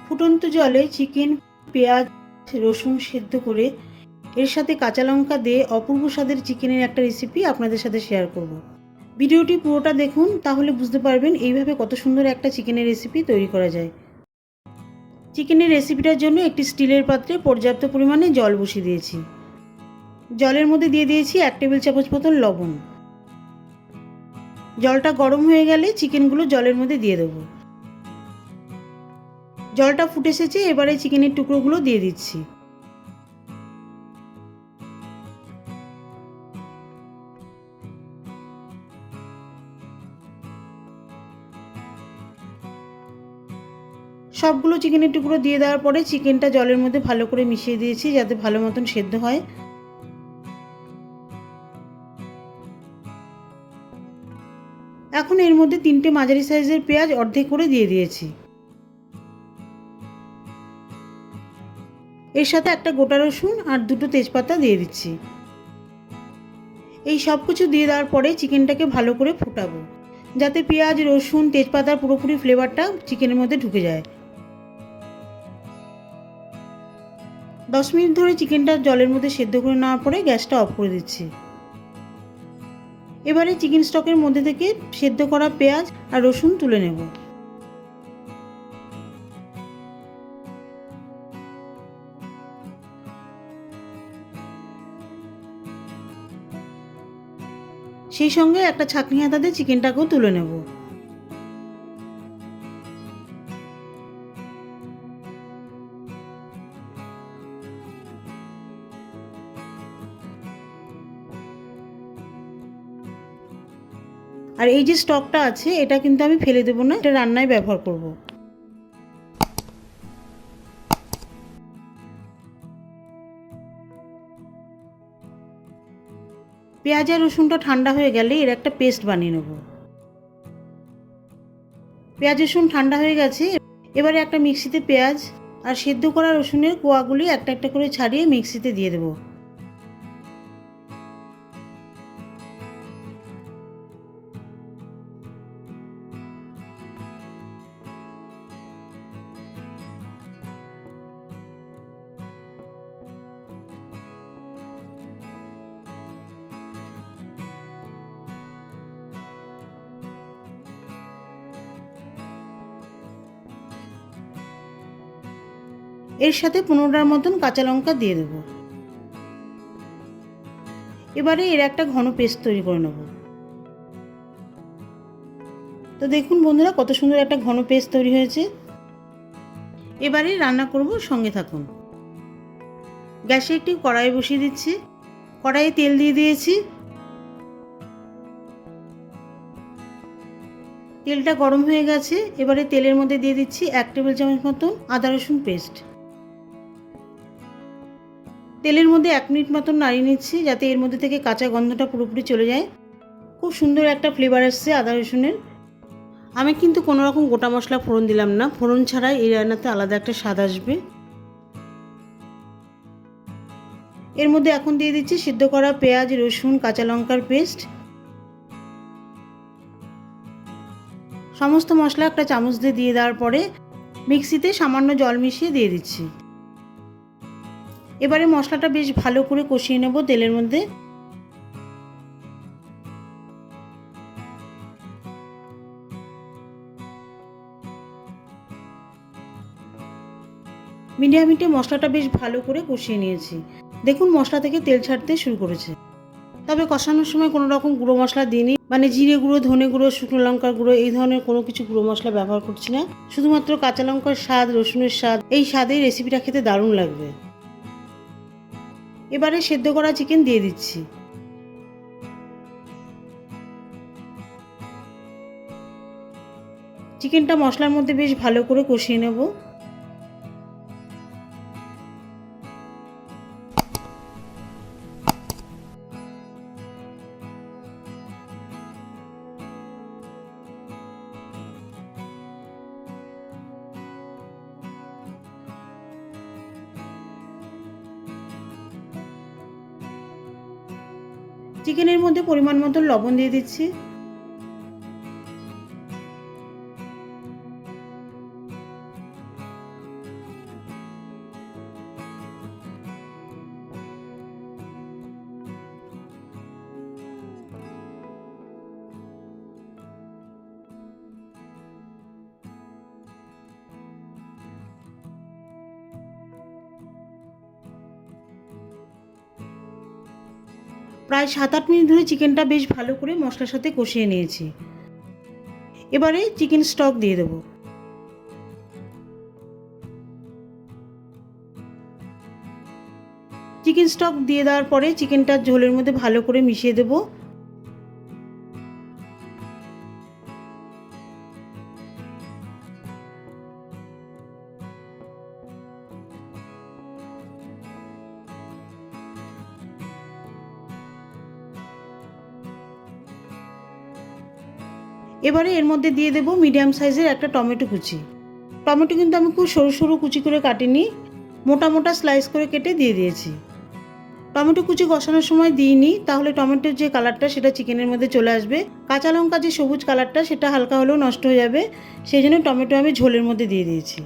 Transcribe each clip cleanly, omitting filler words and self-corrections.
ফুটন্ত জলে চিকেন, পেঁয়াজ, রসুন সেদ্ধ করে এর সাথে কাঁচা লঙ্কা দিয়ে অপূর্ব স্বাদের চিকেনের একটা রেসিপি আপনাদের সাথে শেয়ার করব। ভিডিওটি পুরোটা দেখুন, তাহলে বুঝতে পারবেন এইভাবে কত সুন্দর একটা চিকেনের রেসিপি তৈরি করা যায়। চিকেনের রেসিপিটার জন্য একটি স্টিলের পাত্রে পর্যাপ্ত পরিমাণে জল বসিয়ে দিয়েছি। জলের মধ্যে দিয়ে দিয়েছি 1 টেবিল চামচ মতন লবণ। জলটা গরম হয়ে গেলে চিকেনগুলো জলের মধ্যে দিয়ে দেবো। জলটা ফুটে এসেছে, এবারে চিকেনের টুকরোগুলো দিয়ে দিচ্ছি। সবগুলো চিকেনের টুকরো দিয়ে দেওয়ার পরে চিকেনটা জলের মধ্যে ভালো করে মিশিয়ে দিয়েছি যাতে ভালো মতন সেদ্ধ হয়। এখন এর মধ্যে 3টে মাঝারি সাইজের পেঁয়াজ অর্ধেক করে দিয়ে দিয়েছি। এর সাথে একটা গোটা রসুন আর 2টো তেজপাতা দিয়ে দিচ্ছি। এই সব কিছু দিয়ে দেওয়ার পরে চিকেনটাকে ভালো করে ফুটাবো যাতে পেঁয়াজ, রসুন, তেজপাতার পুরোপুরি ফ্লেভারটা চিকেনের মধ্যে ঢুকে যায়। 10 মিনিট ধরে চিকেনটা জলের মধ্যে সেদ্ধ করে নেওয়ার পরে গ্যাসটা অফ করে দিচ্ছি। এবারে চিকেন স্টকের মধ্যে থেকে সেদ্ধ করা পেঁয়াজ আর রসুন তুলে নেব। সেই সঙ্গে একটা ছাঁকনি হাতাতে চিকেনটাকেও তুলে নেব। আর এই যে স্টকটা আছে এটা কিন্তু আমি ফেলে দেবো না, এটা রান্নায় ব্যবহার করব। পেঁয়াজ আর রসুনটা ঠান্ডা হয়ে গেলে এর একটা পেস্ট বানিয়ে নেব। পেঁয়াজ রসুন ঠান্ডা হয়ে গেছে, এবারে একটা মিক্সিতে পেঁয়াজ আর সেদ্ধ করা রসুনের কোয়াগুলি একটা একটা করে ছাড়িয়ে মিক্সিতে দিয়ে দেবো। এর সাথে 15টার মতন কাঁচা লঙ্কা দিয়ে দেবো। এবারে এর একটা ঘন পেস্ট তৈরি করে নেব। তো দেখুন বন্ধুরা কত সুন্দর একটা ঘন পেস্ট তৈরি হয়েছে। এবারে রান্না করব, সঙ্গে থাকুন। গ্যাসে একটি কড়াই বসিয়ে দিচ্ছি। কড়াইয়ে তেল দিয়ে দিয়েছি। তেলটা গরম হয়ে গেছে, এবারে তেলের মধ্যে দিয়ে দিচ্ছি 1 টেবিল চামচ মতন আদা রসুন পেস্ট। তেলের মধ্যে 1 মিনিট মতন নাড়িয়ে নিচ্ছি যাতে এর মধ্যে থেকে কাঁচা গন্ধটা পুরোপুরি চলে যায়। খুব সুন্দর একটা ফ্লেভার আসছে আদা রসুনের। আমি কিন্তু কোনো রকম গোটা মশলা ফোড়ন দিলাম না, ফোড়ন ছাড়াই এই রান্নাতে আলাদা একটা স্বাদ আসবে। এর মধ্যে এখন দিয়ে দিচ্ছি সিদ্ধ করা পেঁয়াজ, রসুন, কাঁচা লঙ্কার পেস্ট। সমস্ত মশলা একটা চামচ দিয়ে দেওয়ার পরে মিক্সিতে সামান্য জল মিশিয়ে দিয়ে দিচ্ছি। এবারে মশলাটা বেশ ভালো করে কষিয়ে নেব তেলের মধ্যে। মিডিয়াম হিটে মশলাটা বেশ ভালো করে কষিয়ে নিয়েছি। দেখুন মশলা থেকে তেল ছাড়তে শুরু করেছে। তবে কষানোর সময় কোনো রকম গুঁড়ো মশলা দিইনি, মানে জিরে গুঁড়ো, ধনে গুঁড়ো, শুকনো লঙ্কার গুঁড়ো এই ধরনের কোনো কিছু গুঁড়ো মশলা ব্যবহার করছি না। শুধুমাত্র কাঁচা লঙ্কার স্বাদ, রসুনের স্বাদ, এই স্বাদেই রেসিপিটা খেতে দারুণ লাগবে। এবারে সেদ্ধ করা চিকেন দিয়ে দিচ্ছি। চিকেনটা মশলার মধ্যে বেশ ভালো করে কষিয়ে নেব। চিকেনের মধ্যে পরিমাণ মতো লবণ দিয়ে দিচ্ছি। প্রায় 7-8 মিনিট ধরে চিকেনটা বেশ ভালো করে মশলার সাথে কষিয়ে নিয়েছি। এবারে চিকেন স্টক দিয়ে দেবো। চিকেন স্টক দিয়ে দেওয়ার পরে চিকেনটা ঝোলের মধ্যে ভালো করে মিশিয়ে দেবো। এবারে এর মধ্যে দিয়ে দেবো মিডিয়াম সাইজের একটা টমেটো কুচি। টমেটো কিন্তু আমি খুব সরু সরু কুচি করে কাটিনি, মোটা মোটা স্লাইস করে কেটে দিয়ে দিয়েছি। টমেটো কুচি কষানোর সময় দিইনি, তাহলে টমেটোর যে কালারটা সেটা চিকেনের মধ্যে চলে আসবে। কাঁচা লঙ্কা যে সবুজ কালারটা সেটা হালকা হলেও নষ্ট হয়ে যাবে, সেই জন্য টমেটো আমি ঝোলের মধ্যে দিয়ে দিয়েছি।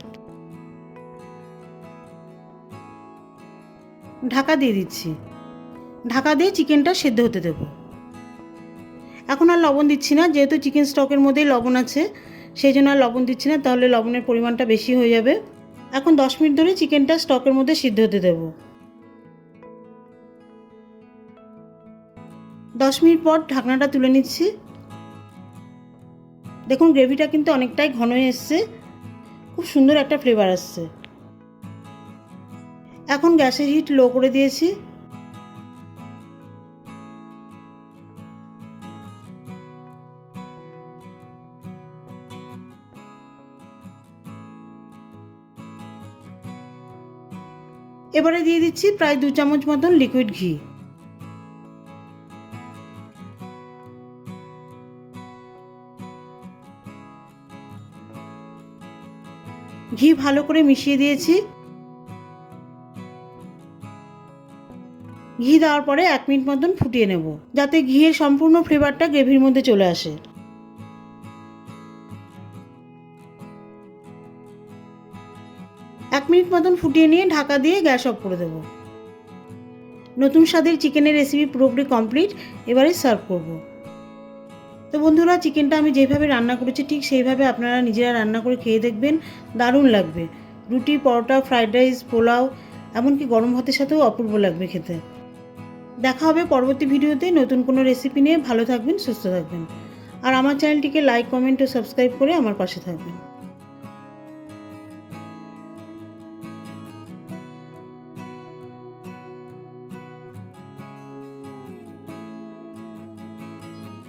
ঢাকা দিয়ে দিচ্ছি। ঢাকা দিয়ে চিকেনটা সেদ্ধ হতে দেবো। এখন আর লবণ দিচ্ছি না, যেহেতু চিকেন স্টকের মধ্যেই লবণ আছে সেই জন্য আর লবণ দিচ্ছি না, তাহলে লবণের পরিমাণটা বেশি হয়ে যাবে। এখন 10 মিনিট ধরে চিকেনটা স্টকের মধ্যে সিদ্ধ হতে দেবো। 10 মিনিট পর ঢাকনাটা তুলে নিচ্ছি। দেখুন গ্রেভিটা কিন্তু অনেকটাই ঘন হয়ে এসছে, খুব সুন্দর একটা ফ্লেভার আসছে। এখন গ্যাসের হিট লো করে দিয়েছি। এবারে দিয়ে দিচ্ছি প্রায় 2 চামচ মতন লিকুইড ঘি। ঘি ভালো করে মিশিয়ে দিয়েছি। ঘি দেওয়ার পরে 1 মিনিট মতন ফুটিয়ে নেব, যাতে ঘিয়ের সম্পূর্ণ ফ্লেভারটা গ্রেভির মধ্যে চলে আসে। 1 মিনিট মতন ফুটিয়ে নিয়ে ঢাকা দিয়ে গ্যাস অফ করে দেব। নতুন স্বাদের চিকেনের রেসিপি পুরোপুরি কমপ্লিট। এবারে সার্ভ করব। তো বন্ধুরা, চিকেনটা আমি যেভাবে রান্না করেছি ঠিক সেইভাবে আপনারা নিজেরা রান্না করে খেয়ে দেখবেন, দারুণ লাগবে। রুটি, পরোটা, ফ্রাইড রাইস, পোলাও, এমনকি গরম ভাতের সাথেও অপূর্ব লাগবে খেতে। দেখা হবে পরবর্তী ভিডিওতে নতুন কোনো রেসিপি নিয়ে। ভালো থাকবেন, সুস্থ থাকবেন, আর আমার চ্যানেলটিকে লাইক, কমেন্ট ও সাবস্ক্রাইব করে আমার পাশে থাকবেন।